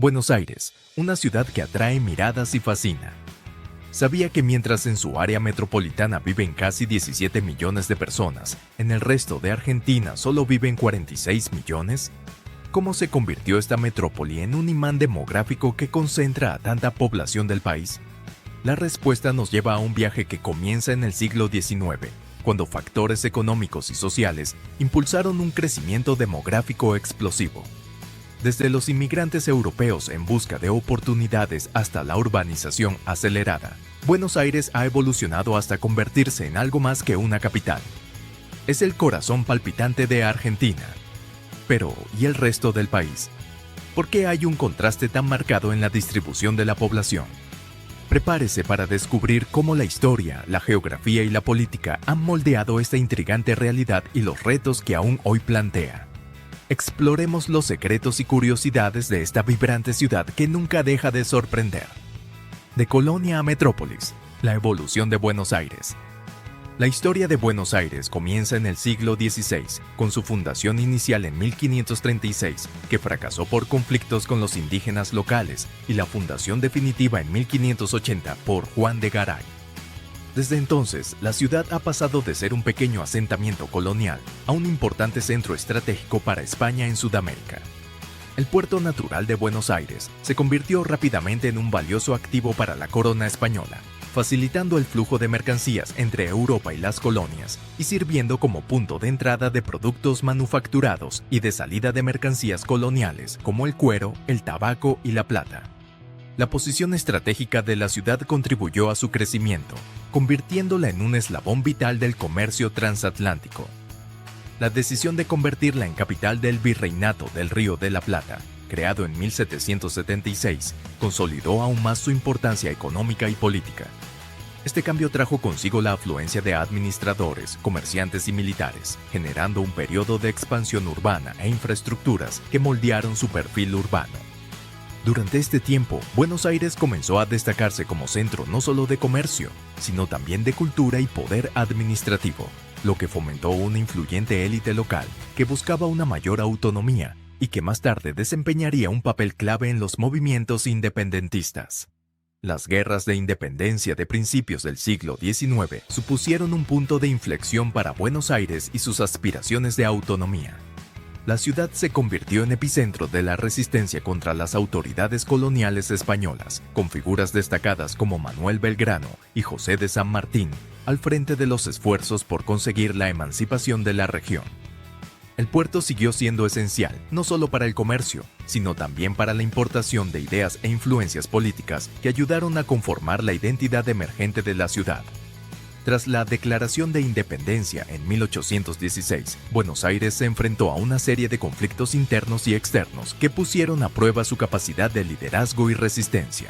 Buenos Aires, una ciudad que atrae miradas y fascina. ¿Sabía que mientras en su área metropolitana viven casi 17 millones de personas, en el resto de Argentina solo viven 46 millones? ¿Cómo se convirtió esta metrópoli en un imán demográfico que concentra a tanta población del país? La respuesta nos lleva a un viaje que comienza en el siglo XIX, cuando factores económicos y sociales impulsaron un crecimiento demográfico explosivo. Desde los inmigrantes europeos en busca de oportunidades hasta la urbanización acelerada, Buenos Aires ha evolucionado hasta convertirse en algo más que una capital. Es el corazón palpitante de Argentina. Pero, ¿y el resto del país? ¿Por qué hay un contraste tan marcado en la distribución de la población? Prepárese para descubrir cómo la historia, la geografía y la política han moldeado esta intrigante realidad y los retos que aún hoy plantea. Exploremos los secretos y curiosidades de esta vibrante ciudad que nunca deja de sorprender. De colonia a metrópolis, la evolución de Buenos Aires. La historia de Buenos Aires comienza en el siglo XVI, con su fundación inicial en 1536, que fracasó por conflictos con los indígenas locales, y la fundación definitiva en 1580 por Juan de Garay. Desde entonces, la ciudad ha pasado de ser un pequeño asentamiento colonial a un importante centro estratégico para España en Sudamérica. El puerto natural de Buenos Aires se convirtió rápidamente en un valioso activo para la corona española, facilitando el flujo de mercancías entre Europa y las colonias y sirviendo como punto de entrada de productos manufacturados y de salida de mercancías coloniales como el cuero, el tabaco y la plata. La posición estratégica de la ciudad contribuyó a su crecimiento, convirtiéndola en un eslabón vital del comercio transatlántico. La decisión de convertirla en capital del Virreinato del Río de la Plata, creado en 1776, consolidó aún más su importancia económica y política. Este cambio trajo consigo la afluencia de administradores, comerciantes y militares, generando un periodo de expansión urbana e infraestructuras que moldearon su perfil urbano. Durante este tiempo, Buenos Aires comenzó a destacarse como centro no solo de comercio, sino también de cultura y poder administrativo, lo que fomentó una influyente élite local que buscaba una mayor autonomía y que más tarde desempeñaría un papel clave en los movimientos independentistas. Las guerras de independencia de principios del siglo XIX supusieron un punto de inflexión para Buenos Aires y sus aspiraciones de autonomía. La ciudad se convirtió en epicentro de la resistencia contra las autoridades coloniales españolas, con figuras destacadas como Manuel Belgrano y José de San Martín, al frente de los esfuerzos por conseguir la emancipación de la región. El puerto siguió siendo esencial, no solo para el comercio, sino también para la importación de ideas e influencias políticas que ayudaron a conformar la identidad emergente de la ciudad. Tras la Declaración de Independencia en 1816, Buenos Aires se enfrentó a una serie de conflictos internos y externos que pusieron a prueba su capacidad de liderazgo y resistencia.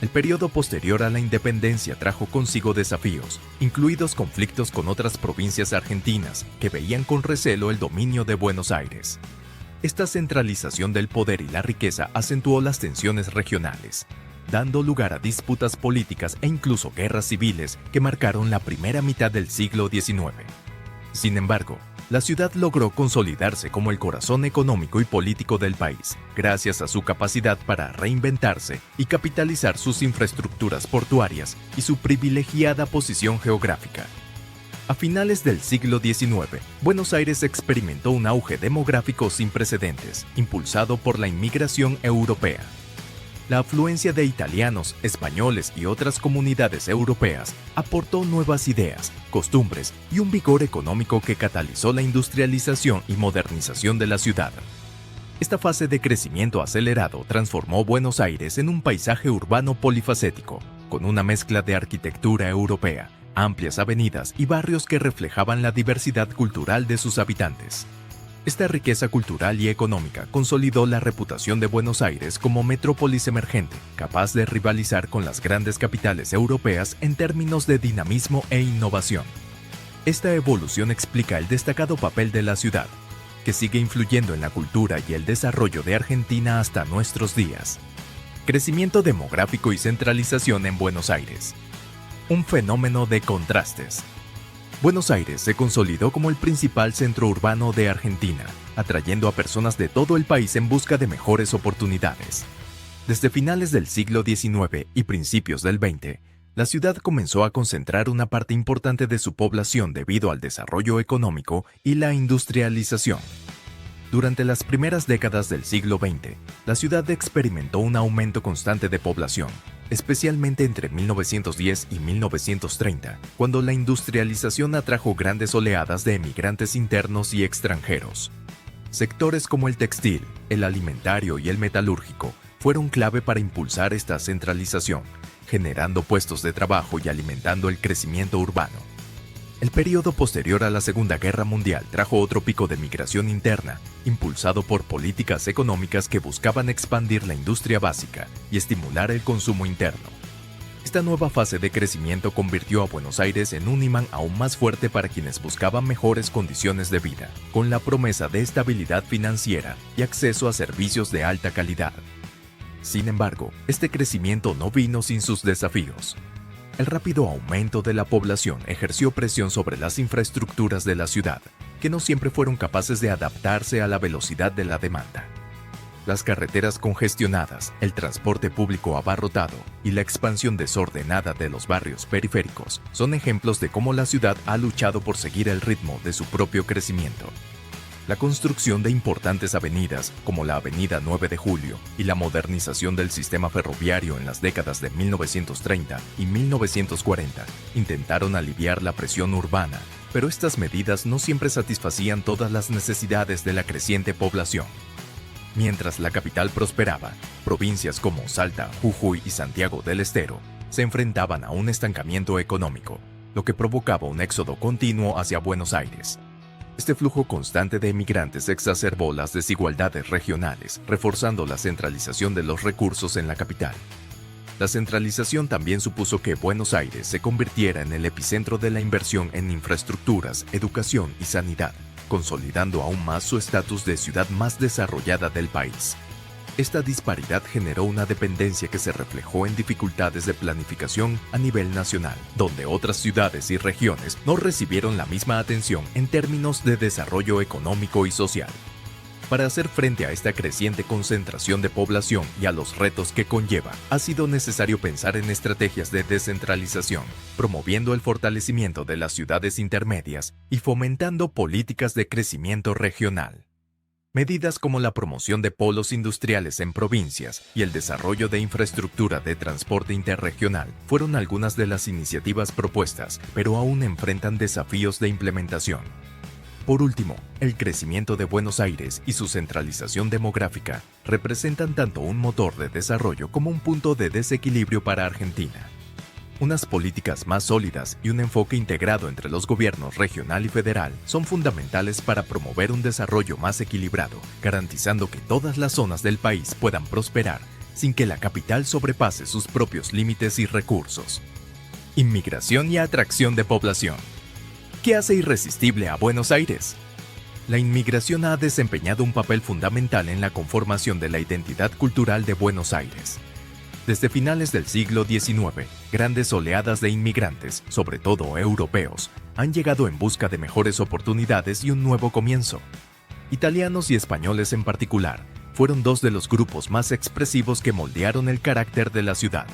El periodo posterior a la independencia trajo consigo desafíos, incluidos conflictos con otras provincias argentinas que veían con recelo el dominio de Buenos Aires. Esta centralización del poder y la riqueza acentuó las tensiones regionales, dando lugar a disputas políticas e incluso guerras civiles que marcaron la primera mitad del siglo XIX. Sin embargo, la ciudad logró consolidarse como el corazón económico y político del país, gracias a su capacidad para reinventarse y capitalizar sus infraestructuras portuarias y su privilegiada posición geográfica. A finales del siglo XIX, Buenos Aires experimentó un auge demográfico sin precedentes, impulsado por la inmigración europea. La afluencia de italianos, españoles y otras comunidades europeas aportó nuevas ideas, costumbres y un vigor económico que catalizó la industrialización y modernización de la ciudad. Esta fase de crecimiento acelerado transformó Buenos Aires en un paisaje urbano polifacético, con una mezcla de arquitectura europea, amplias avenidas y barrios que reflejaban la diversidad cultural de sus habitantes. Esta riqueza cultural y económica consolidó la reputación de Buenos Aires como metrópolis emergente, capaz de rivalizar con las grandes capitales europeas en términos de dinamismo e innovación. Esta evolución explica el destacado papel de la ciudad, que sigue influyendo en la cultura y el desarrollo de Argentina hasta nuestros días. Crecimiento demográfico y centralización en Buenos Aires. Un fenómeno de contrastes. Buenos Aires se consolidó como el principal centro urbano de Argentina, atrayendo a personas de todo el país en busca de mejores oportunidades. Desde finales del siglo XIX y principios del XX, la ciudad comenzó a concentrar una parte importante de su población debido al desarrollo económico y la industrialización. Durante las primeras décadas del siglo XX, la ciudad experimentó un aumento constante de población, especialmente entre 1910 y 1930, cuando la industrialización atrajo grandes oleadas de emigrantes internos y extranjeros. Sectores como el textil, el alimentario y el metalúrgico fueron clave para impulsar esta centralización, generando puestos de trabajo y alimentando el crecimiento urbano. El período posterior a la Segunda Guerra Mundial trajo otro pico de migración interna, impulsado por políticas económicas que buscaban expandir la industria básica y estimular el consumo interno. Esta nueva fase de crecimiento convirtió a Buenos Aires en un imán aún más fuerte para quienes buscaban mejores condiciones de vida, con la promesa de estabilidad financiera y acceso a servicios de alta calidad. Sin embargo, este crecimiento no vino sin sus desafíos. El rápido aumento de la población ejerció presión sobre las infraestructuras de la ciudad, que no siempre fueron capaces de adaptarse a la velocidad de la demanda. Las carreteras congestionadas, el transporte público abarrotado y la expansión desordenada de los barrios periféricos son ejemplos de cómo la ciudad ha luchado por seguir el ritmo de su propio crecimiento. La construcción de importantes avenidas, como la Avenida 9 de Julio, y la modernización del sistema ferroviario en las décadas de 1930 y 1940, intentaron aliviar la presión urbana, pero estas medidas no siempre satisfacían todas las necesidades de la creciente población. Mientras la capital prosperaba, provincias como Salta, Jujuy y Santiago del Estero se enfrentaban a un estancamiento económico, lo que provocaba un éxodo continuo hacia Buenos Aires. Este flujo constante de emigrantes exacerbó las desigualdades regionales, reforzando la centralización de los recursos en la capital. La centralización también supuso que Buenos Aires se convirtiera en el epicentro de la inversión en infraestructuras, educación y sanidad, consolidando aún más su estatus de ciudad más desarrollada del país. Esta disparidad generó una dependencia que se reflejó en dificultades de planificación a nivel nacional, donde otras ciudades y regiones no recibieron la misma atención en términos de desarrollo económico y social. Para hacer frente a esta creciente concentración de población y a los retos que conlleva, ha sido necesario pensar en estrategias de descentralización, promoviendo el fortalecimiento de las ciudades intermedias y fomentando políticas de crecimiento regional. Medidas como la promoción de polos industriales en provincias y el desarrollo de infraestructura de transporte interregional fueron algunas de las iniciativas propuestas, pero aún enfrentan desafíos de implementación. Por último, el crecimiento de Buenos Aires y su centralización demográfica representan tanto un motor de desarrollo como un punto de desequilibrio para Argentina. Unas políticas más sólidas y un enfoque integrado entre los gobiernos regional y federal son fundamentales para promover un desarrollo más equilibrado, garantizando que todas las zonas del país puedan prosperar sin que la capital sobrepase sus propios límites y recursos. Inmigración y atracción de población. ¿Qué hace irresistible a Buenos Aires? La inmigración ha desempeñado un papel fundamental en la conformación de la identidad cultural de Buenos Aires. Desde finales del siglo XIX, grandes oleadas de inmigrantes, sobre todo europeos, han llegado en busca de mejores oportunidades y un nuevo comienzo. Italianos y españoles en particular, fueron dos de los grupos más expresivos que moldearon el carácter de la ciudad.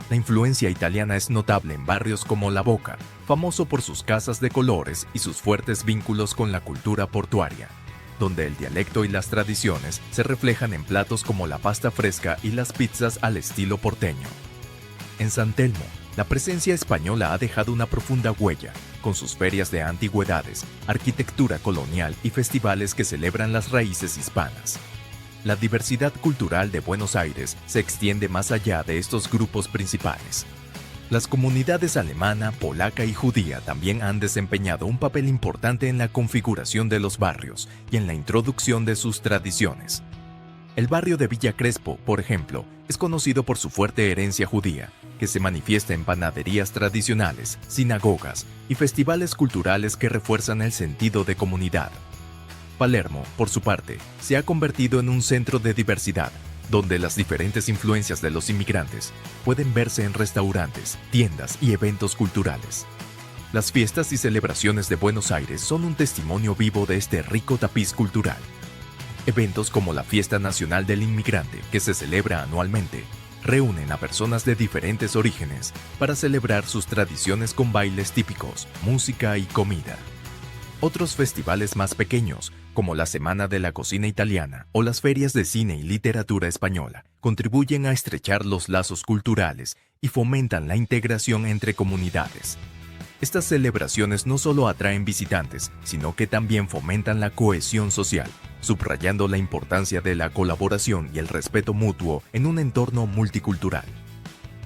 La influencia italiana es notable en barrios como La Boca, famoso por sus casas de colores y sus fuertes vínculos con la cultura portuaria, donde el dialecto y las tradiciones se reflejan en platos como la pasta fresca y las pizzas al estilo porteño. En San Telmo, la presencia española ha dejado una profunda huella, con sus ferias de antigüedades, arquitectura colonial y festivales que celebran las raíces hispanas. La diversidad cultural de Buenos Aires se extiende más allá de estos grupos principales. Las comunidades alemana, polaca y judía también han desempeñado un papel importante en la configuración de los barrios y en la introducción de sus tradiciones. El barrio de Villa Crespo, por ejemplo, es conocido por su fuerte herencia judía, que se manifiesta en panaderías tradicionales, sinagogas y festivales culturales que refuerzan el sentido de comunidad. Palermo, por su parte, se ha convertido en un centro de diversidad, donde las diferentes influencias de los inmigrantes pueden verse en restaurantes, tiendas y eventos culturales. Las fiestas y celebraciones de Buenos Aires son un testimonio vivo de este rico tapiz cultural. Eventos como la Fiesta Nacional del Inmigrante, que se celebra anualmente, reúnen a personas de diferentes orígenes para celebrar sus tradiciones con bailes típicos, música y comida. Otros festivales más pequeños, como la Semana de la Cocina Italiana o las ferias de cine y literatura española, contribuyen a estrechar los lazos culturales y fomentan la integración entre comunidades. Estas celebraciones no solo atraen visitantes, sino que también fomentan la cohesión social, subrayando la importancia de la colaboración y el respeto mutuo en un entorno multicultural.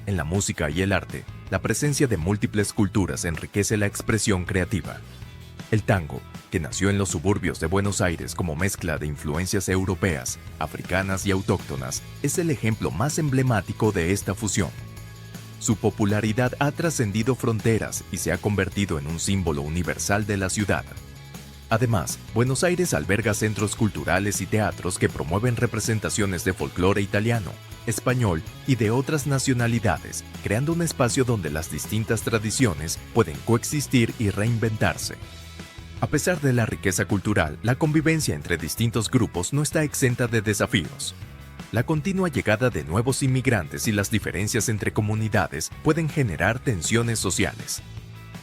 En la música y el arte, la presencia de múltiples culturas enriquece la expresión creativa. El tango, que nació en los suburbios de Buenos Aires como mezcla de influencias europeas, africanas y autóctonas, es el ejemplo más emblemático de esta fusión. Su popularidad ha trascendido fronteras y se ha convertido en un símbolo universal de la ciudad. Además, Buenos Aires alberga centros culturales y teatros que promueven representaciones de folclore italiano, español y de otras nacionalidades, creando un espacio donde las distintas tradiciones pueden coexistir y reinventarse. A pesar de la riqueza cultural, la convivencia entre distintos grupos no está exenta de desafíos. La continua llegada de nuevos inmigrantes y las diferencias entre comunidades pueden generar tensiones sociales.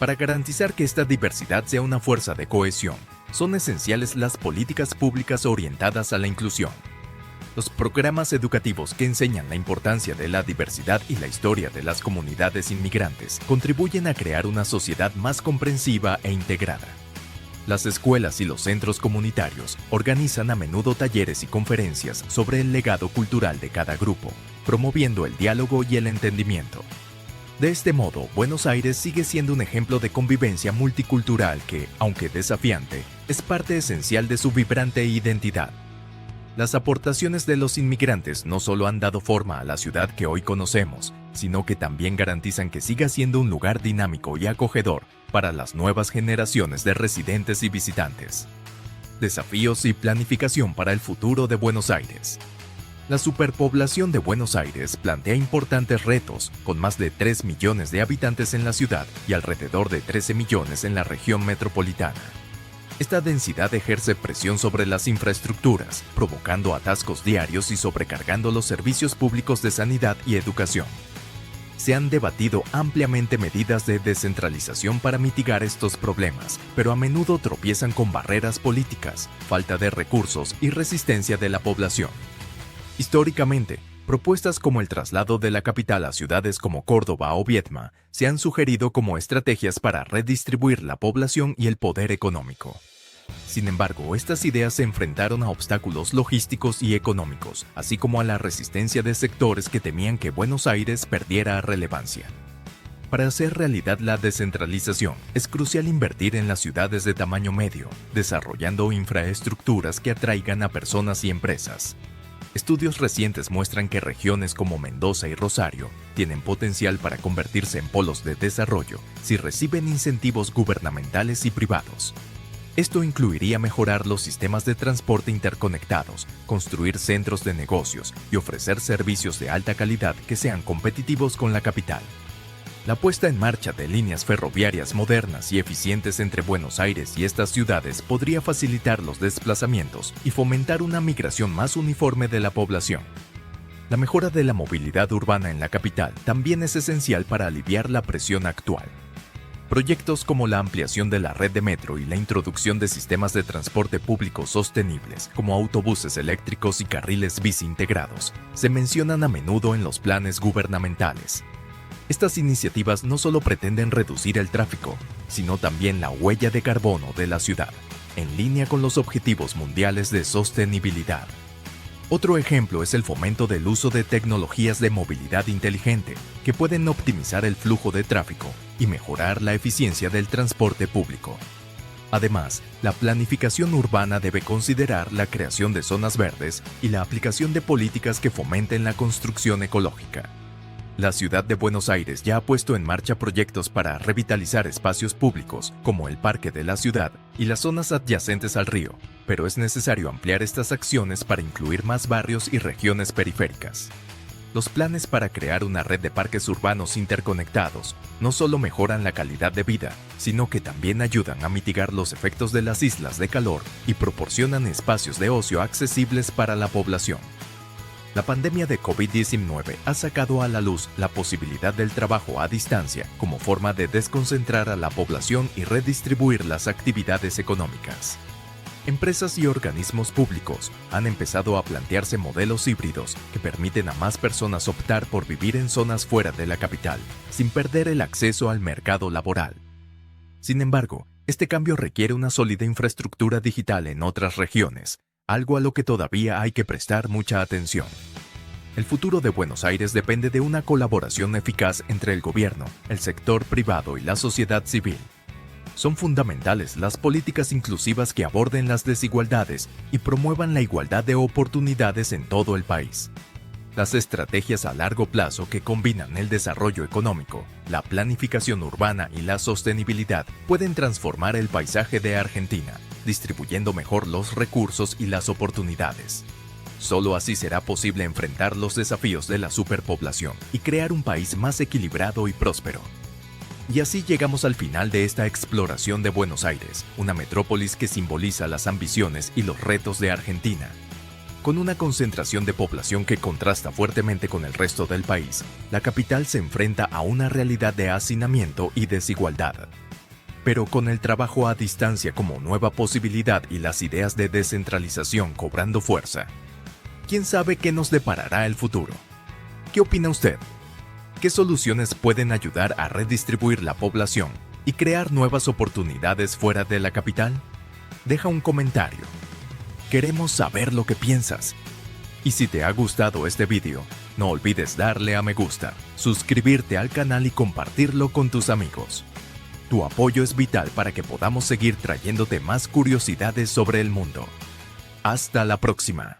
Para garantizar que esta diversidad sea una fuerza de cohesión, son esenciales las políticas públicas orientadas a la inclusión. Los programas educativos que enseñan la importancia de la diversidad y la historia de las comunidades inmigrantes contribuyen a crear una sociedad más comprensiva e integrada. Las escuelas y los centros comunitarios organizan a menudo talleres y conferencias sobre el legado cultural de cada grupo, promoviendo el diálogo y el entendimiento. De este modo, Buenos Aires sigue siendo un ejemplo de convivencia multicultural que, aunque desafiante, es parte esencial de su vibrante identidad. Las aportaciones de los inmigrantes no solo han dado forma a la ciudad que hoy conocemos, sino que también garantizan que siga siendo un lugar dinámico y acogedor para las nuevas generaciones de residentes y visitantes. Desafíos y planificación para el futuro de Buenos Aires. La superpoblación de Buenos Aires plantea importantes retos, con más de 3 millones de habitantes en la ciudad y alrededor de 13 millones en la región metropolitana. Esta densidad ejerce presión sobre las infraestructuras, provocando atascos diarios y sobrecargando los servicios públicos de sanidad y educación. Se han debatido ampliamente medidas de descentralización para mitigar estos problemas, pero a menudo tropiezan con barreras políticas, falta de recursos y resistencia de la población. Históricamente, propuestas como el traslado de la capital a ciudades como Córdoba o Viedma se han sugerido como estrategias para redistribuir la población y el poder económico. Sin embargo, estas ideas se enfrentaron a obstáculos logísticos y económicos, así como a la resistencia de sectores que temían que Buenos Aires perdiera relevancia. Para hacer realidad la descentralización, es crucial invertir en las ciudades de tamaño medio, desarrollando infraestructuras que atraigan a personas y empresas. Estudios recientes muestran que regiones como Mendoza y Rosario tienen potencial para convertirse en polos de desarrollo si reciben incentivos gubernamentales y privados. Esto incluiría mejorar los sistemas de transporte interconectados, construir centros de negocios y ofrecer servicios de alta calidad que sean competitivos con la capital. La puesta en marcha de líneas ferroviarias modernas y eficientes entre Buenos Aires y estas ciudades podría facilitar los desplazamientos y fomentar una migración más uniforme de la población. La mejora de la movilidad urbana en la capital también es esencial para aliviar la presión actual. Proyectos como la ampliación de la red de metro y la introducción de sistemas de transporte público sostenibles, como autobuses eléctricos y carriles bici integrados, se mencionan a menudo en los planes gubernamentales. Estas iniciativas no solo pretenden reducir el tráfico, sino también la huella de carbono de la ciudad, en línea con los objetivos mundiales de sostenibilidad. Otro ejemplo es el fomento del uso de tecnologías de movilidad inteligente que pueden optimizar el flujo de tráfico y mejorar la eficiencia del transporte público. Además, la planificación urbana debe considerar la creación de zonas verdes y la aplicación de políticas que fomenten la construcción ecológica. La ciudad de Buenos Aires ya ha puesto en marcha proyectos para revitalizar espacios públicos, como el Parque de la Ciudad y las zonas adyacentes al río, pero es necesario ampliar estas acciones para incluir más barrios y regiones periféricas. Los planes para crear una red de parques urbanos interconectados no solo mejoran la calidad de vida, sino que también ayudan a mitigar los efectos de las islas de calor y proporcionan espacios de ocio accesibles para la población. La pandemia de COVID-19 ha sacado a la luz la posibilidad del trabajo a distancia como forma de desconcentrar a la población y redistribuir las actividades económicas. Empresas y organismos públicos han empezado a plantearse modelos híbridos que permiten a más personas optar por vivir en zonas fuera de la capital, sin perder el acceso al mercado laboral. Sin embargo, este cambio requiere una sólida infraestructura digital en otras regiones, algo a lo que todavía hay que prestar mucha atención. El futuro de Buenos Aires depende de una colaboración eficaz entre el gobierno, el sector privado y la sociedad civil. Son fundamentales las políticas inclusivas que aborden las desigualdades y promuevan la igualdad de oportunidades en todo el país. Las estrategias a largo plazo que combinan el desarrollo económico, la planificación urbana y la sostenibilidad pueden transformar el paisaje de Argentina, distribuyendo mejor los recursos y las oportunidades. Solo así será posible enfrentar los desafíos de la superpoblación y crear un país más equilibrado y próspero. Y así llegamos al final de esta exploración de Buenos Aires, una metrópolis que simboliza las ambiciones y los retos de Argentina. Con una concentración de población que contrasta fuertemente con el resto del país, la capital se enfrenta a una realidad de hacinamiento y desigualdad. Pero con el trabajo a distancia como nueva posibilidad y las ideas de descentralización cobrando fuerza, ¿quién sabe qué nos deparará el futuro? ¿Qué opina usted? ¿Qué soluciones pueden ayudar a redistribuir la población y crear nuevas oportunidades fuera de la capital? Deja un comentario. Queremos saber lo que piensas. Y si te ha gustado este video, no olvides darle a me gusta, suscribirte al canal y compartirlo con tus amigos. Tu apoyo es vital para que podamos seguir trayéndote más curiosidades sobre el mundo. Hasta la próxima.